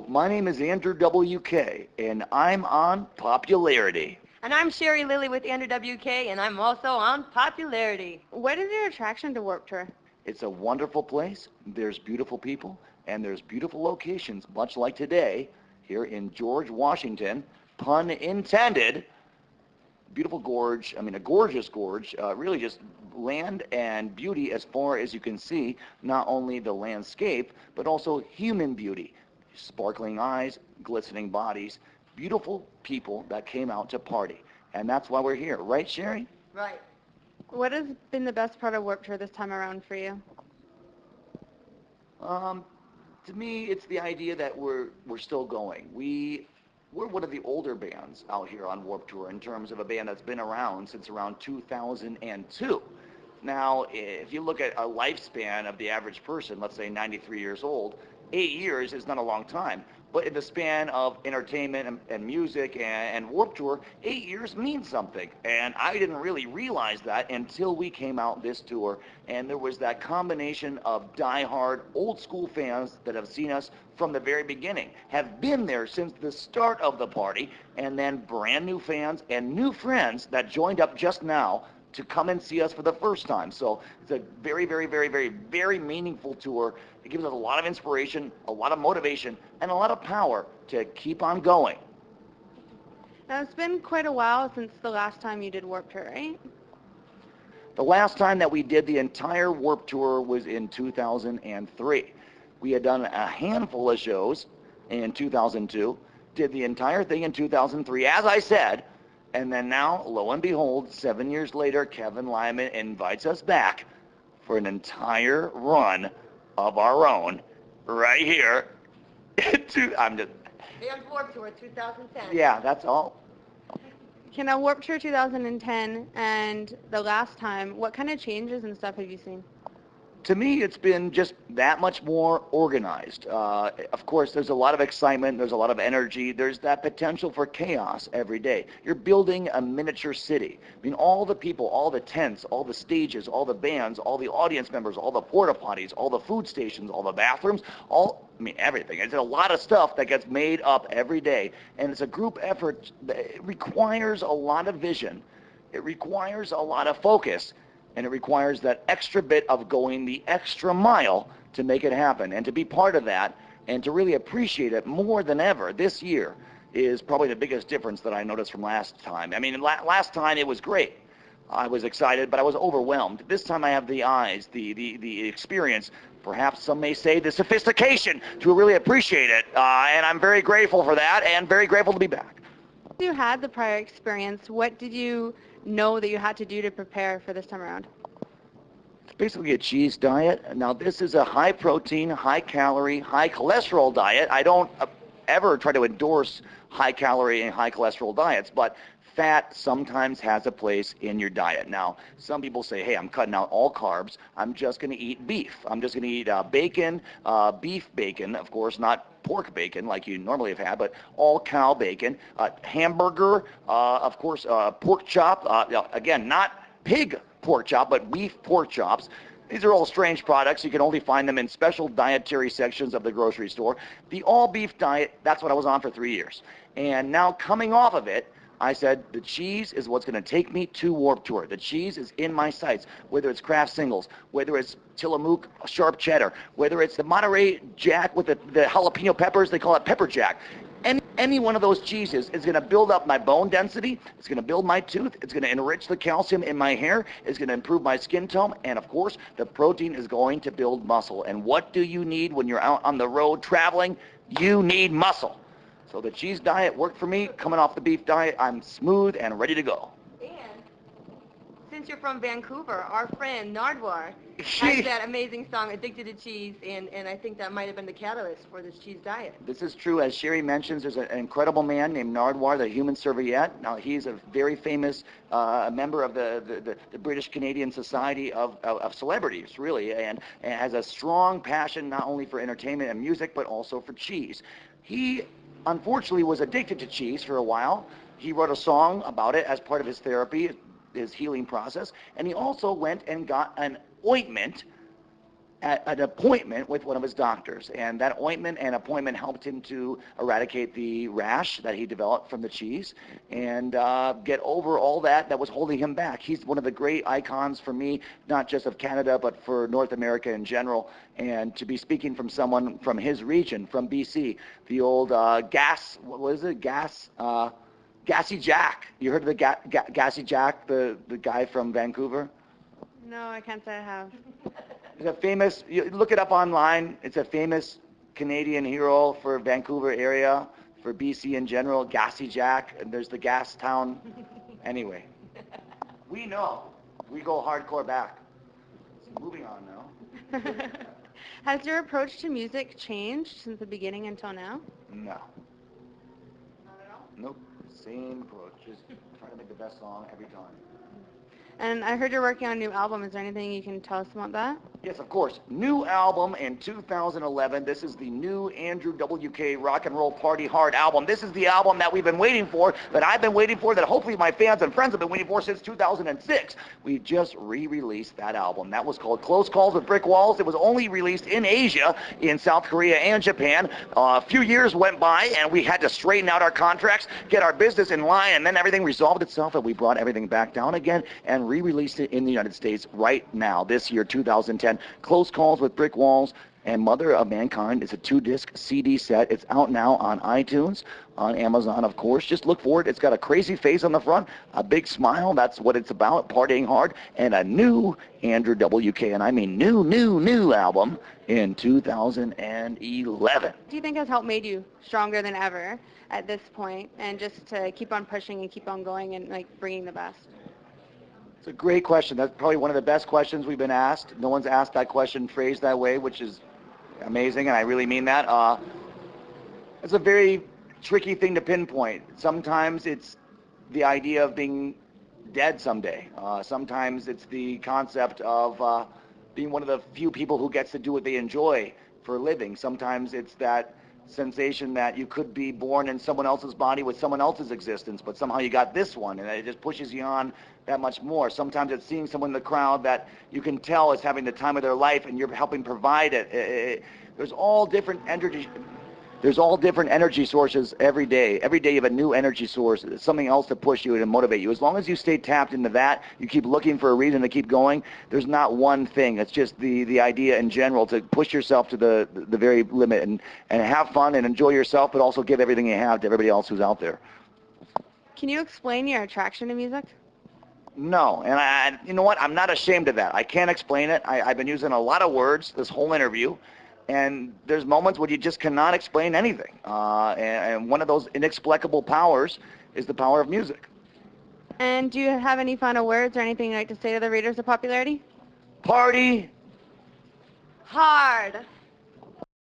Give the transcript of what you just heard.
My name is Andrew WK, and I'm on popularity. And I'm Sherry Lilly with Andrew WK, and I'm also on popularity. What is your attraction to Warped Tour? It's a wonderful place. There's beautiful people, and there's beautiful locations, much like today here in George Washington. Pun intended. Beautiful gorge. I mean, a gorgeous gorge. Really just land and beauty as far as you can see. Not only the landscape, but also human beauty. Sparkling eyes, glistening bodies, beautiful people that came out to party. And that's why we're here. Right, Sherry? Right. What has been the best part of Warped Tour this time around for you? Um, to me, it's the idea that we're still going. We're one of the older bands out here on Warped Tour in terms of a band that's been around since around 2002. Now, if you look at a lifespan of the average person, let's say 93 years old, 8 years is not a long time. But in the span of entertainment and music and Warped Tour, 8 years means something. And I didn't really realize that until we came out this tour. And there was that combination of diehard old school fans that have seen us from the very beginning, have been there since the start of the party, and then brand new fans and new friends that joined up just now to come and see us for the first time. So it's a very, very, very, very, very meaningful tour. It gives us a lot of inspiration, a lot of motivation, and a lot of power to keep on going. Now, it's been quite a while since the last time you did Warped Tour, right? The last time that we did the entire Warped Tour was in 2003. We had done a handful of shows in 2002, did the entire thing in 2003, as I said, and then now, lo and behold, 7 years later, Kevin Lyman invites us back for an entire run of our own right here. I'm just, Band Warped Tour 2010. yeah, that's all. Okay, now Warped Tour 2010 and the last time, what kind of changes and stuff have you seen? To me, it's been just that much more organized. Of course, there's a lot of excitement, there's a lot of energy, there's that potential for chaos every day. You're building a miniature city. I mean, all the people, all the tents, all the stages, all the bands, all the audience members, all the porta potties, all the food stations, all the bathrooms, everything. It's a lot of stuff that gets made up every day, and it's a group effort. It requires a lot of vision. It requires a lot of focus. And it requires that extra bit of going the extra mile to make it happen. And to be part of that and to really appreciate it more than ever this year is probably the biggest difference that I noticed from last time. I mean, last time it was great. I was excited, but I was overwhelmed. This time I have the eyes, the experience, perhaps some may say the sophistication to really appreciate it. And I'm very grateful for that and very grateful to be back. You had the prior experience. What did you know that you had to do to prepare for this time around? It's basically a cheese diet. Now, this is a high protein, high calorie, high cholesterol diet. I don't ever try to endorse high calorie and high cholesterol diets, but fat sometimes has a place in your diet. Now, some people say, hey, I'm cutting out all carbs. I'm just going to eat beef. I'm just going to eat bacon, beef bacon, of course, not pork bacon like you normally have had, but all cow bacon, hamburger, of course, pork chop, again, not pig pork chop, but beef pork chops. These are all strange products. You can only find them in special dietary sections of the grocery store. The all-beef diet, that's what I was on for 3 years. And now coming off of it, I said, the cheese is what's going to take me to Warped Tour. The cheese is in my sights, whether it's Kraft Singles, whether it's Tillamook Sharp Cheddar, whether it's the Monterey Jack with the jalapeno peppers, they call it Pepper Jack. Any one of those cheeses is going to build up my bone density, it's going to build my tooth, it's going to enrich the calcium in my hair, it's going to improve my skin tone, and of course, the protein is going to build muscle. And what do you need when you're out on the road traveling? You need muscle. So the cheese diet worked for me. Coming off the beef diet, I'm smooth and ready to go. And since you're from Vancouver, our friend Nardwuar has that amazing song, Addicted to Cheese, and I think that might have been the catalyst for this cheese diet. This is true. As Sherry mentions, there's an incredible man named Nardwuar, the human serviette. Now, he's a very famous member of the British Canadian Society of Celebrities, really, and has a strong passion not only for entertainment and music, but also for cheese. He unfortunately was addicted to cheese for a while. He wrote a song about it as part of his therapy, his healing process, and he also went and got an ointment an appointment with one of his doctors, and that ointment and appointment helped him to eradicate the rash that he developed from the cheese and get over all that was holding him back. He's one of the great icons for me, not just of Canada, but for North America in general. And to be speaking from someone from his region, from BC, the old Gassy Jack. You heard of the Gassy Jack, the guy from Vancouver? No, I can't say I have. He's a famous, you look it up online, it's a famous Canadian hero for Vancouver area, for BC in general, Gassy Jack, and there's the gas town. Anyway, we know, we go hardcore back. So moving on now. Has your approach to music changed since the beginning until now? No, Not at all. nope, same approach, just trying to make the best song every time. And I heard you're working on a new album. Is there anything you can tell us about that? Yes, of course. New album in 2011. This is the new Andrew WK Rock and Roll Party Hard album. This is the album that we've been waiting for, that I've been waiting for, that hopefully my fans and friends have been waiting for since 2006. We just re-released that album. That was called Close Calls with Brick Walls. It was only released in Asia, in South Korea and Japan. A few years went by and we had to straighten out our contracts, get our business in line, and then everything resolved itself and we brought everything back down again and re-released it in the United States right now, this year, 2010. Close Calls with Brick Walls and Mother of Mankind. It's a 2-disc CD set. It's out now on iTunes, on Amazon, of course. Just look for it. It's got a crazy face on the front, a big smile. That's what it's about, partying hard, and a new Andrew WK, and I mean new album in 2011. Do you think has helped made you stronger than ever at this point, and just to keep on pushing and keep on going and like bringing the best? It's a great question. That's probably one of the best questions we've been asked. No one's asked that question phrased that way, which is amazing, and I really mean that. It's a very tricky thing to pinpoint. Sometimes it's the idea of being dead someday. Sometimes it's the concept of being one of the few people who gets to do what they enjoy for a living. Sometimes it's that sensation that you could be born in someone else's body with someone else's existence, but somehow you got this one, and it just pushes you on that much more. Sometimes it's seeing someone in the crowd that you can tell is having the time of their life, and you're helping provide it. There's all different energy. There's all different energy sources every day. Every day you have a new energy source, something else to push you and motivate you. As long as you stay tapped into that, you keep looking for a reason to keep going. There's not one thing. It's just the idea in general to push yourself to the very limit and have fun and enjoy yourself, but also give everything you have to everybody else who's out there. Can you explain your attraction to music? No, and you know what? I'm not ashamed of that. I can't explain it. I've been using a lot of words this whole interview. And there's moments when you just cannot explain anything. And one of those inexplicable powers is the power of music. And do you have any final words or anything you'd like to say to the readers of Popularity? Party Hard.